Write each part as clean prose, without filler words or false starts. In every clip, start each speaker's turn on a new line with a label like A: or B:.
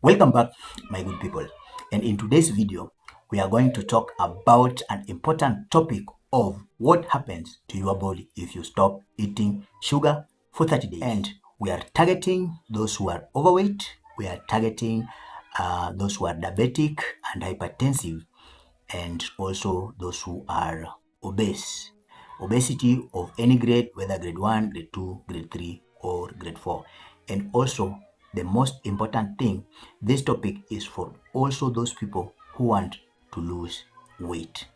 A: Welcome back, my good people. And in today's video, we are going to talk about an important topic of what happens to your body if you stop eating sugar for 30 days. And we are targeting those who are overweight, we are targeting those who are diabetic and hypertensive, and also those who are obese. Obesity of any grade, whether grade 1, grade 2, grade 3, or grade 4. And also, the most important thing, this topic is for also those people who want to lose weight.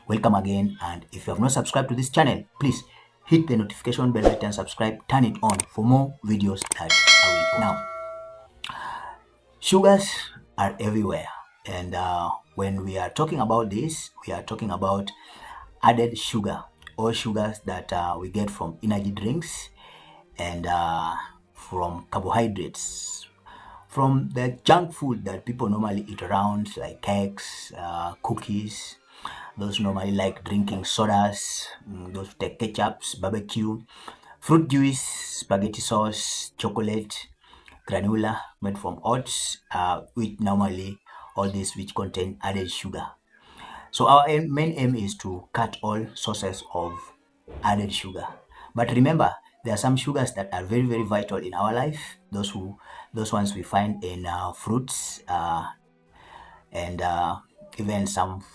A: Welcome again, and if you have not subscribed to this channel, please hit the notification bell button, subscribe, turn it on for more videos that I will post. Now, sugars are everywhere, and when we are talking about this, we are talking about added sugar or sugars that we get from energy drinks and from carbohydrates, from the junk food that people normally eat around, like cakes, cookies. Those normally like drinking sodas, those take ketchups, barbecue, fruit juice, spaghetti sauce, chocolate, granola made from oats, which normally all these which contain added sugar. So our main aim is to cut all sources of added sugar. But remember, there are some sugars that are very, very vital in our life. Those ones we find in fruits and even some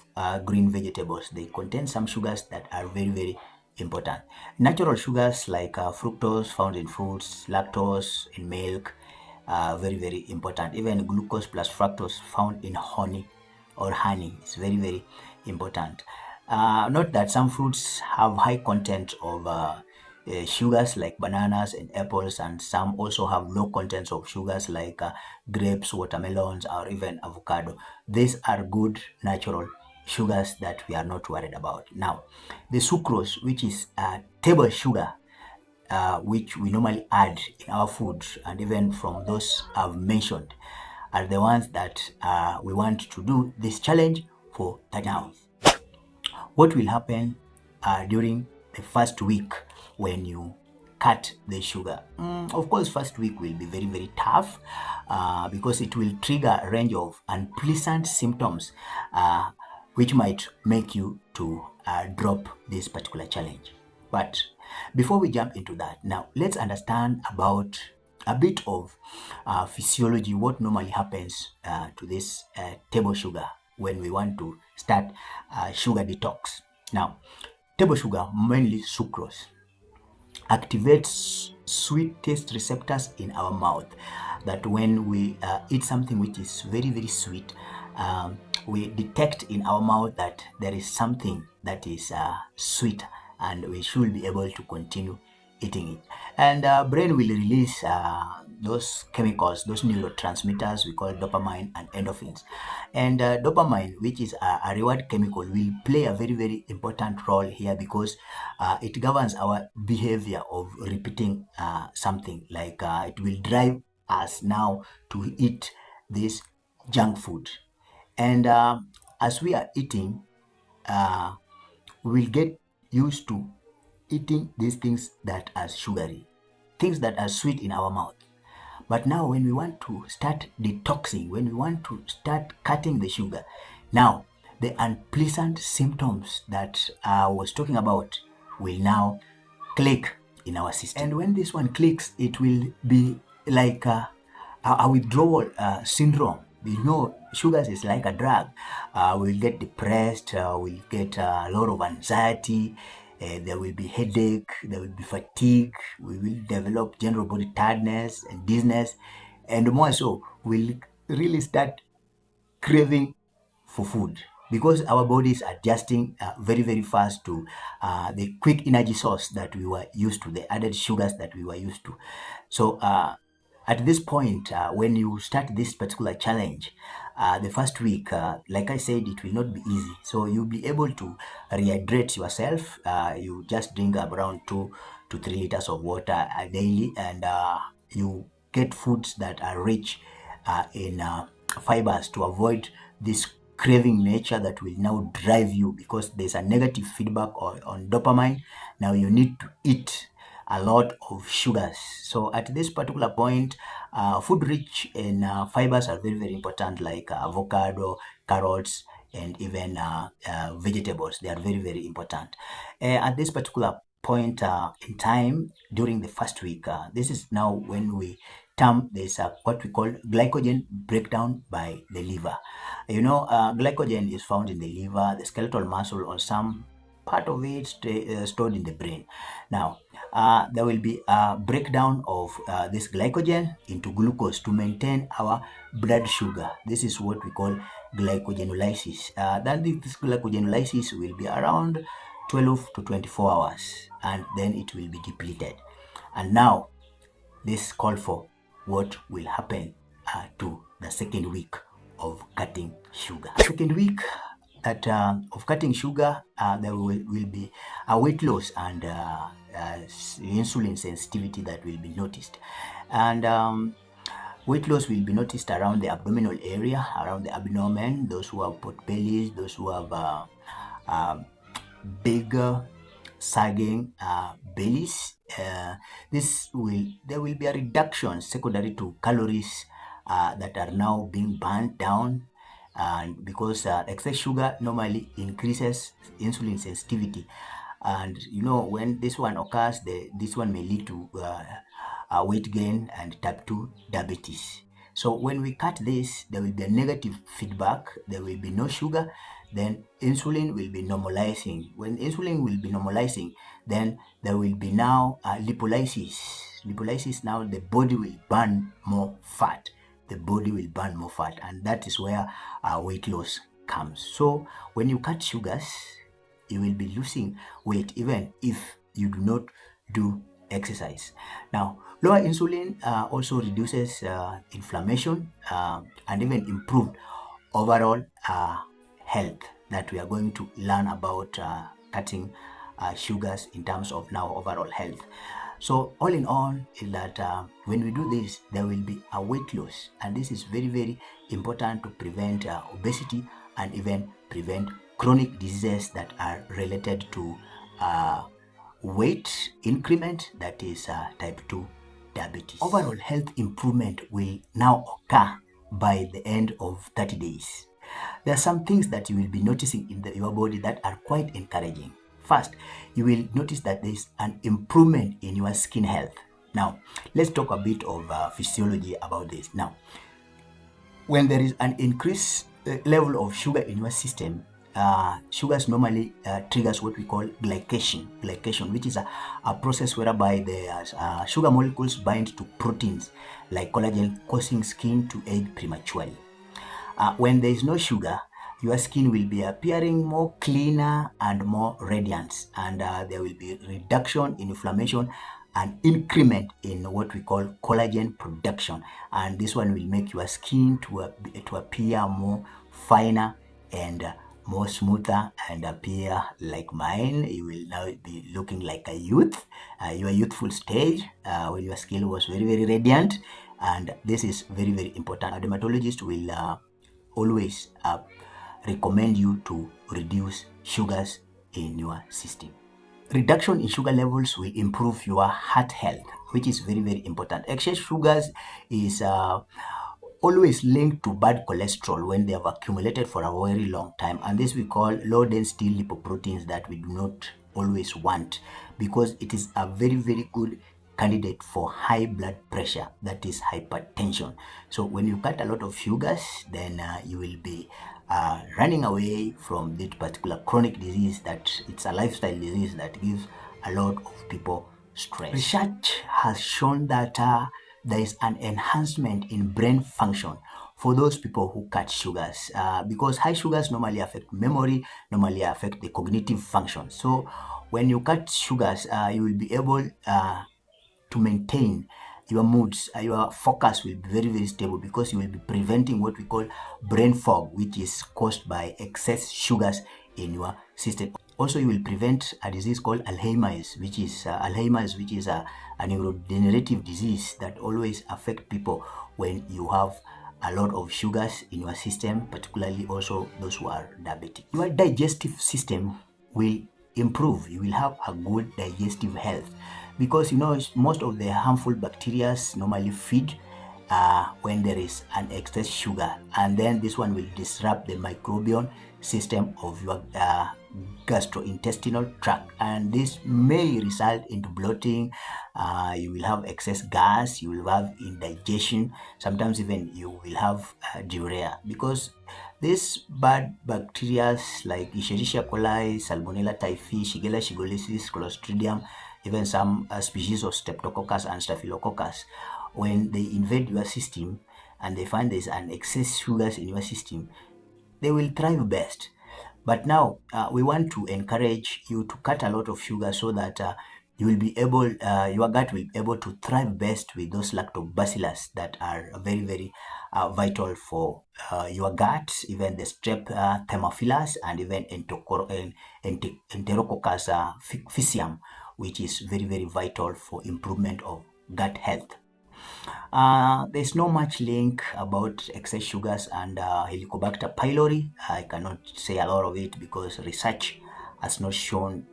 A: green vegetables. They contain some sugars that are very, very important. Natural sugars like fructose found in fruits, lactose in milk, very, very important. Even glucose plus fructose found in honey is very, very important. Note that some fruits have high content of sugars like bananas and apples, and some also have low contents of sugars like grapes, watermelons, or even avocado. These are good natural sugars that we are not worried about. Now, the sucrose, which is table sugar, which we normally add in our food, and even from those I've mentioned, are the ones that we want to do this challenge for 30 days. What will happen during the first week when you cut the sugar? Of course, first week will be very, very tough because it will trigger a range of unpleasant symptoms which might make you to drop this particular challenge. But before we jump into that, now let's understand about a bit of physiology, what normally happens to this table sugar when we want to start sugar detox. Now, table sugar, mainly sucrose, activates sweet taste receptors in our mouth, that when we eat something which is very, very sweet, we detect in our mouth that there is something that is sweet, and we should be able to continue eating it. And brain will release those chemicals, those neurotransmitters we call dopamine and endorphins. And dopamine, which is a reward chemical, will play a very, very important role here because it governs our behavior of repeating something. Like it will drive us now to eat this junk food. And as we are eating, we will get used to eating these things that are sugary, things that are sweet in our mouth. But now when we want to start detoxing, when we want to start cutting the sugar, now the unpleasant symptoms that I was talking about will now click in our system. And when this one clicks, it will be like a withdrawal syndrome. You know, sugars is like a drug. We'll get depressed, we'll get a lot of anxiety, there will be headache, there will be fatigue, we will develop general body tiredness and dizziness, and more so, we'll really start craving for food because our body is adjusting very, very fast to the quick energy source that we were used to, the added sugars that we were used to. So at this point, when you start this particular challenge, the first week, like I said, it will not be easy. So you'll be able to rehydrate yourself. You just drink around 2 to 3 liters of water daily, and you get foods that are rich in fibers to avoid this craving nature that will now drive you, because there's a negative feedback on dopamine. Now you need to eat a lot of sugars. So at this particular point, food rich in fibers are very, very important, like avocado, carrots, and even vegetables. They are very, very important. At this particular point in time during the first week, this is now when we term this what we call glycogen breakdown by the liver. Glycogen is found in the liver, the skeletal muscle, or some part of it stored in the brain. Now, there will be a breakdown of this glycogen into glucose to maintain our blood sugar. This is what we call glycogenolysis. Then this glycogenolysis will be around 12 to 24 hours, and then it will be depleted. And now, this call for what will happen to the second week of cutting sugar. Second week of cutting sugar, there will be a weight loss and insulin sensitivity that will be noticed. And weight loss will be noticed around the abdominal area, around the abdomen, those who have pot bellies, those who have bigger sagging bellies. There will be a reduction secondary to calories that are now being burnt down, and because excess sugar normally increases insulin sensitivity, and when this one occurs, this one may lead to weight gain and type 2 diabetes. So when we cut this, there will be a negative feedback. There will be no sugar. Then insulin will be normalizing. When insulin will be normalizing, then there will be now lipolysis. Lipolysis, now the body will burn more fat. The body will burn more fat, and that is where weight loss comes. So when you cut sugars, you will be losing weight even if you do not do exercise. Now, lower insulin also reduces inflammation and even improved overall health, that we are going to learn about cutting sugars in terms of now overall health. So all in all is that when we do this, there will be a weight loss, and this is very, very important to prevent obesity and even prevent chronic diseases that are related to weight increment, that is type 2 diabetes. Overall health improvement will now occur by the end of 30 days. There are some things that you will be noticing in your body that are quite encouraging. First, you will notice that there is an improvement in your skin health. Now, let's talk a bit of physiology about this. Now, when there is an increased level of sugar in your system, sugars normally triggers what we call glycation, which is a process whereby the sugar molecules bind to proteins like collagen, causing skin to age prematurely. When there is no sugar, your skin will be appearing more cleaner and more radiant, and there will be reduction in inflammation and increment in what we call collagen production, and this one will make your skin to appear more finer and more smoother and appear like mine. You will now be looking like a youth, your youthful stage when your skin was very, very radiant, and this is very, very important. A dermatologist will always recommend you to reduce sugars in your system. Reduction in sugar levels will improve your heart health, which is very, very important. Excess sugars is always linked to bad cholesterol when they have accumulated for a very long time, and this we call low density lipoproteins that we do not always want, because it is a very, very good candidate for high blood pressure, that is hypertension. So when you cut a lot of sugars, then you will be running away from this particular chronic disease, that it's a lifestyle disease that gives a lot of people stress. Research has shown that there is an enhancement in brain function for those people who cut sugars, because high sugars normally affect memory, normally affect the cognitive function. So when you cut sugars, you will be able to maintain your moods, your focus will be very, very stable, because you will be preventing what we call brain fog, which is caused by excess sugars in your system. Also, you will prevent a disease called Alzheimer's, which is a neurodegenerative disease that always affects people when you have a lot of sugars in your system, particularly also those who are diabetic. Your digestive system will improve. You will have a good digestive health. because most of the harmful bacteria normally feed when there is an excess sugar, and then this one will disrupt the microbiome system of your gastrointestinal tract, and this may result into bloating. You will have excess gas, you will have indigestion, sometimes even you will have diarrhea, because these bad bacteria like Escherichia coli, Salmonella typhi, Shigella shigellosis, Clostridium, even some species of Streptococcus and Staphylococcus, when they invade your system and they find there's an excess sugars in your system, they will thrive best. But now we want to encourage you to cut a lot of sugar so that you will be able, your gut will be able to thrive best with those lactobacillus that are very, very vital for your gut, even the strep thermophilus and even enterococcus faecium, which is very, very vital for improvement of gut health. There's no much link about excess sugars and Helicobacter pylori. I cannot say a lot of it because research has not shown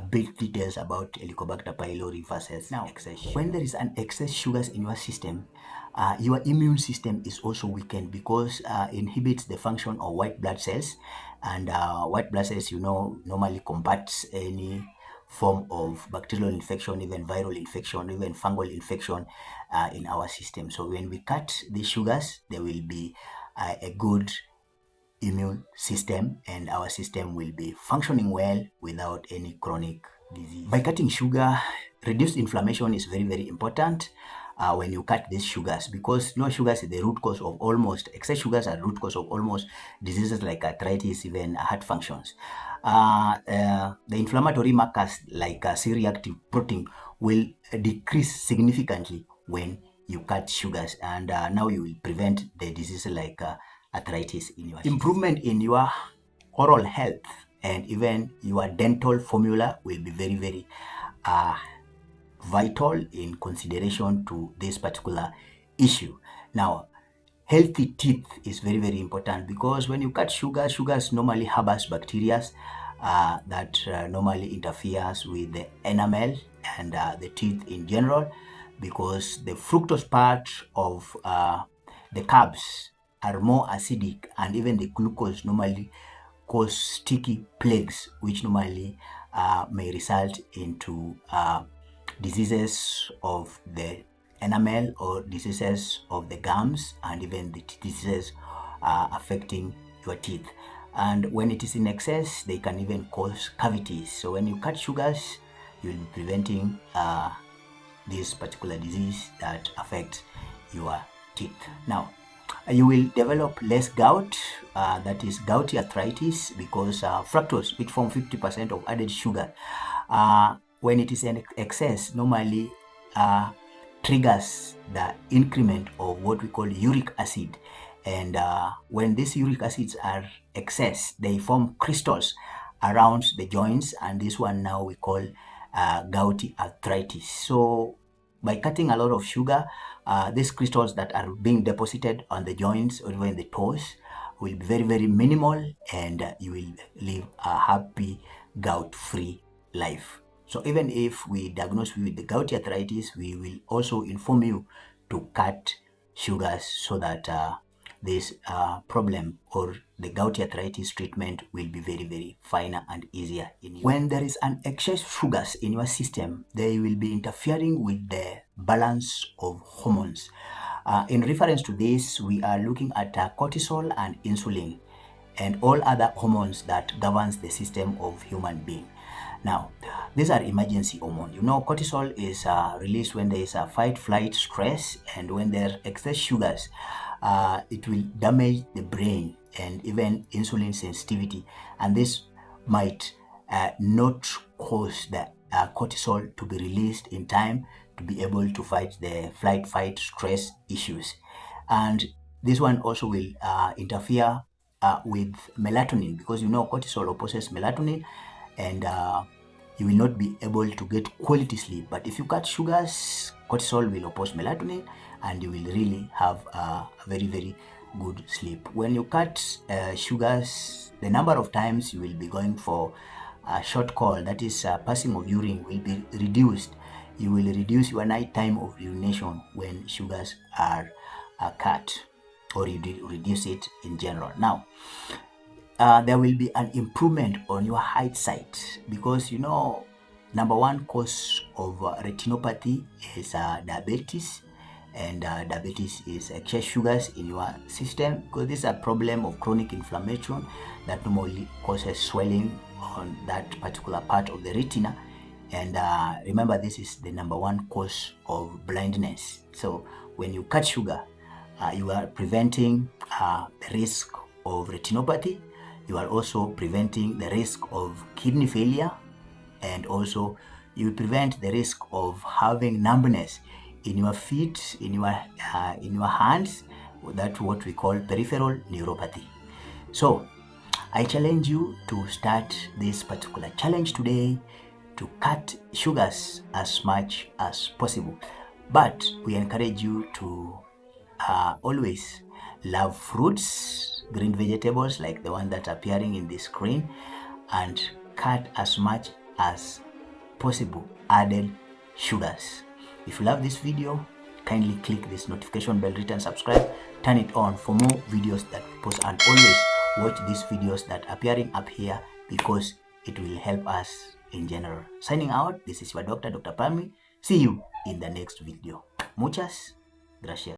A: big details about Helicobacter pylori versus excess sugar. When there is an excess sugars in your system, your immune system is also weakened because inhibits the function of white blood cells, and white blood cells, normally combats any form of bacterial infection, even viral infection, even fungal infection in our system. So when we cut these sugars, there will be a good immune system, and our system will be functioning well without any chronic disease. By cutting sugar, reduced inflammation is very, very important when you cut these sugars, because sugars is the root cause of excess sugars are the root cause of almost diseases like arthritis, even heart functions. The inflammatory markers like C-reactive protein will decrease significantly when you cut sugars, and now you will prevent the diseases like arthritis in your improvement in your oral health, and even your dental formula will be very, very vital in consideration to this particular issue. Now, healthy teeth is very, very important, because when you cut sugars normally harbors bacteria that normally interferes with the enamel and the teeth in general, because the fructose part of the carbs are more acidic, and even the glucose normally cause sticky plaques, which normally may result into diseases of the enamel or diseases of the gums, and even the diseases affecting your teeth. And when it is in excess, they can even cause cavities. So when you cut sugars, you'll be preventing this particular disease that affects your teeth. Now, you will develop less gout, that is gouty arthritis, because fructose, which form 50% of added sugar, when it is in excess, normally triggers the increment of what we call uric acid. And when these uric acids are excess, they form crystals around the joints, and this one now we call gouty arthritis. So by cutting a lot of sugar, these crystals that are being deposited on the joints or even the toes will be very, very minimal, and you will live a happy gout-free life. So even if we diagnose you with the gouty arthritis, we will also inform you to cut sugars so that this problem or the gouty arthritis treatment will be very, very finer and easier in you. When there is an excess sugars in your system, they will be interfering with the balance of hormones. In reference to this, we are looking at cortisol and insulin and all other hormones that governs the system of human being. Now, these are emergency hormones. Cortisol is released when there is a fight, flight, stress, and when there are excess sugars, it will damage the brain and even insulin sensitivity, and this might not cause the cortisol to be released in time to be able to fight the flight, fight, stress issues. And this one also will interfere with melatonin, because cortisol opposes melatonin, and you will not be able to get quality sleep. But if you cut sugars, cortisol will oppose melatonin, and you will really have a very, very good sleep. When you cut sugars, the number of times you will be going for shortfall, that is passing of urine, will be reduced. You will reduce your night time of urination when sugars are cut, or you reduce it in general. Now, there will be an improvement on your height sight, because you know, number one cause of retinopathy is diabetes, and diabetes is excess sugars in your system, because this is a problem of chronic inflammation that normally causes swelling on that particular part of the retina. And remember, this is the number one cause of blindness. So when you cut sugar, you are preventing the risk of retinopathy. You are also preventing the risk of kidney failure, and also you prevent the risk of having numbness in your feet, in your hands. That's what we call peripheral neuropathy. So I challenge you to start this particular challenge today, to cut sugars as much as possible. But we encourage you to always love fruits, green vegetables like the one that's appearing in the screen, and cut as much as possible added sugars. If you love this video, kindly click this notification bell, and subscribe, turn it on for more videos that we post, and always watch these videos that are appearing up here, because it will help us in general. Signing out, this is your doctor, Dr. Pamli. See you in the next video. Muchas gracias.